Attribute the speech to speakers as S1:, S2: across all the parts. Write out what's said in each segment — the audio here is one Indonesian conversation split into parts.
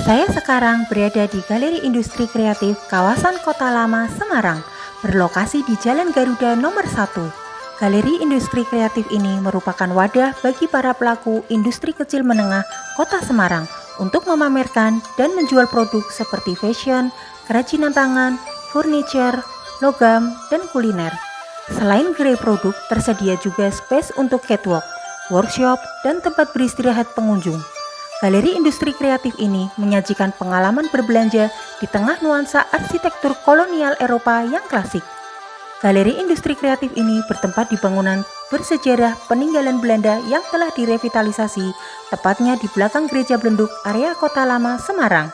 S1: Saya sekarang berada di Galeri Industri Kreatif kawasan Kota Lama, Semarang, berlokasi di Jalan Garuda nomor 1. Galeri Industri Kreatif ini merupakan wadah bagi para pelaku industri kecil menengah Kota Semarang untuk memamerkan dan menjual produk seperti fashion, kerajinan tangan, furniture, logam, dan kuliner. Selain gerai produk, tersedia juga space untuk catwalk, workshop, dan tempat beristirahat pengunjung. Galeri Industri Kreatif ini menyajikan pengalaman berbelanja di tengah nuansa arsitektur kolonial Eropa yang klasik. Galeri Industri Kreatif ini bertempat di bangunan bersejarah peninggalan Belanda yang telah direvitalisasi, tepatnya di belakang Gereja Blenduk area Kota Lama, Semarang.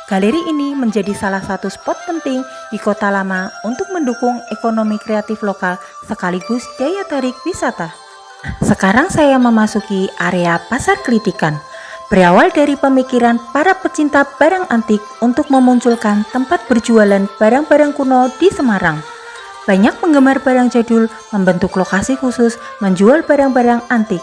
S1: Galeri ini menjadi salah satu spot penting di Kota Lama untuk mendukung ekonomi kreatif lokal sekaligus daya tarik wisata. Sekarang saya memasuki area Pasar Kelitikan. Berawal dari pemikiran para pecinta barang antik untuk memunculkan tempat berjualan barang-barang kuno di Semarang. Banyak penggemar barang jadul membentuk lokasi khusus menjual barang-barang antik.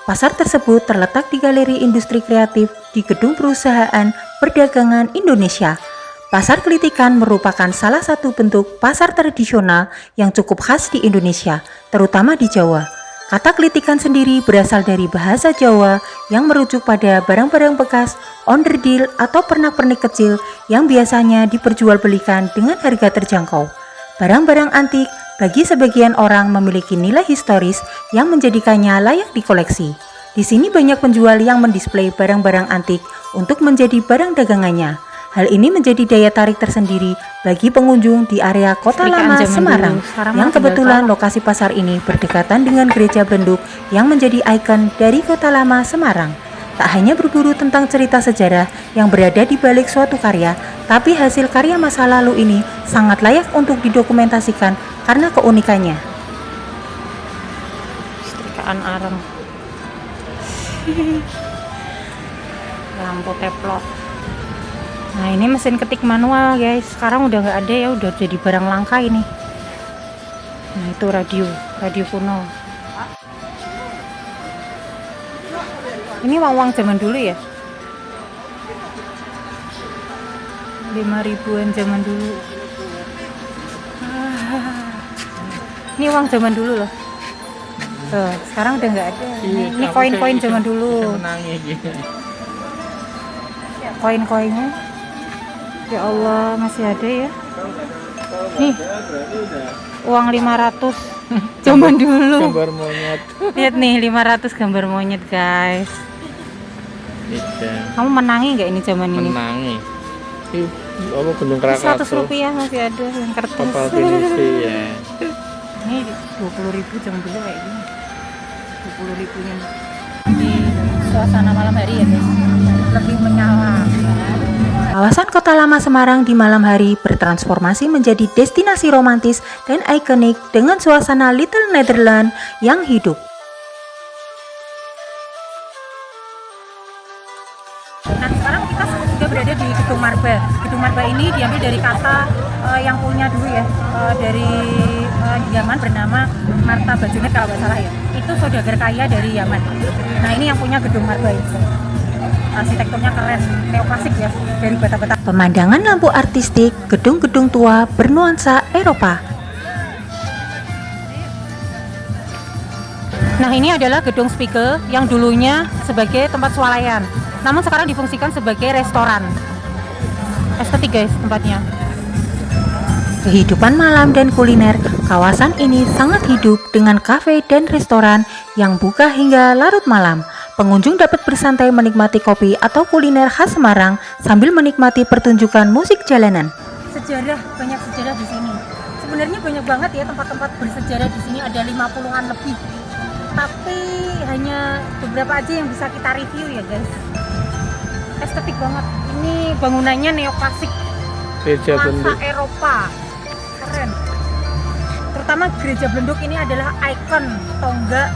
S1: Pasar tersebut terletak di Galeri Industri Kreatif di Gedung Perusahaan Perdagangan Indonesia. Pasar Kelitikan merupakan salah satu bentuk pasar tradisional yang cukup khas di Indonesia, terutama di Jawa. Kata kelitikan sendiri berasal dari bahasa Jawa yang merujuk pada barang-barang bekas, onderdil atau pernak-pernik kecil yang biasanya diperjualbelikan dengan harga terjangkau. Barang-barang antik bagi sebagian orang memiliki nilai historis yang menjadikannya layak dikoleksi. Di sini banyak penjual yang mendisplay barang-barang antik untuk menjadi barang dagangannya. Hal ini menjadi daya tarik tersendiri bagi pengunjung di area Kota Lama, Semarang, yang kebetulan lokasi pasar ini berdekatan dengan Gereja Blenduk yang menjadi ikon dari Kota Lama, Semarang. Tak hanya berburu tentang cerita sejarah yang berada di balik suatu karya, tapi hasil karya masa lalu ini sangat layak untuk didokumentasikan karena keunikannya. Setrikaan arang, lampu teplok. Nah, ini mesin ketik manual guys, sekarang udah nggak ada ya, udah jadi barang langka ini. Nah, itu radio kuno. Ini uang zaman dulu ya, 5.000-an zaman dulu. Ini uang zaman dulu loh. Tuh, sekarang udah nggak ada. Ini koin-koin zaman dulu. Koin-koinnya, ya Allah, masih ada ya. Nih, uang 500 zaman dulu.
S2: Gambar monyet.
S1: Lihat nih, 500 gambar monyet guys.
S2: Iya.
S1: Kamu menangi nggak ini zaman ini?
S2: Menangi. Apa Gunung Krakatau?
S1: 100 rupiah masih ada yang kertas.
S2: Kapal pinisi ya.
S1: Ini 20.000 zaman dulu kayak gini. 20.000-nya. Di suasana malam hari ya guys, lebih menyala. Kawasan Kota Lama Semarang di malam hari bertransformasi menjadi destinasi romantis dan ikonik dengan suasana Little Netherlands yang hidup. Nah, sekarang kita sudah berada di Gedung Marba. Gedung Marba ini diambil dari kata yang punya dulu ya, dari Yaman bernama Marta Bajonet kalau nggak salah ya. Itu saudagar kaya dari Yaman. Nah, ini yang punya Gedung Marba itu. Arsitekturnya keren, neoklasik ya, dari bata-bata. Pemandangan lampu artistik, gedung-gedung tua bernuansa Eropa. Nah, ini adalah gedung Spiegel yang dulunya sebagai tempat swalayan, namun sekarang difungsikan sebagai restoran. Estetik guys tempatnya. Kehidupan malam dan kuliner, kawasan ini sangat hidup dengan kafe dan restoran yang buka hingga larut malam. Pengunjung dapat bersantai menikmati kopi atau kuliner khas Semarang sambil menikmati pertunjukan musik jalanan. Sejarah, banyak sejarah di sini. Sebenarnya banyak banget ya tempat-tempat bersejarah di sini, ada 50-an lebih. Tapi hanya beberapa aja yang bisa kita review ya guys. Estetik banget. Ini bangunannya neoklasik.
S2: Gereja Blenduk.
S1: Nuansa Eropa. Keren. Terutama Gereja Blenduk ini adalah ikon tonggak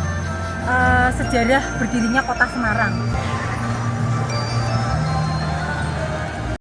S1: sejarah berdirinya Kota Semarang.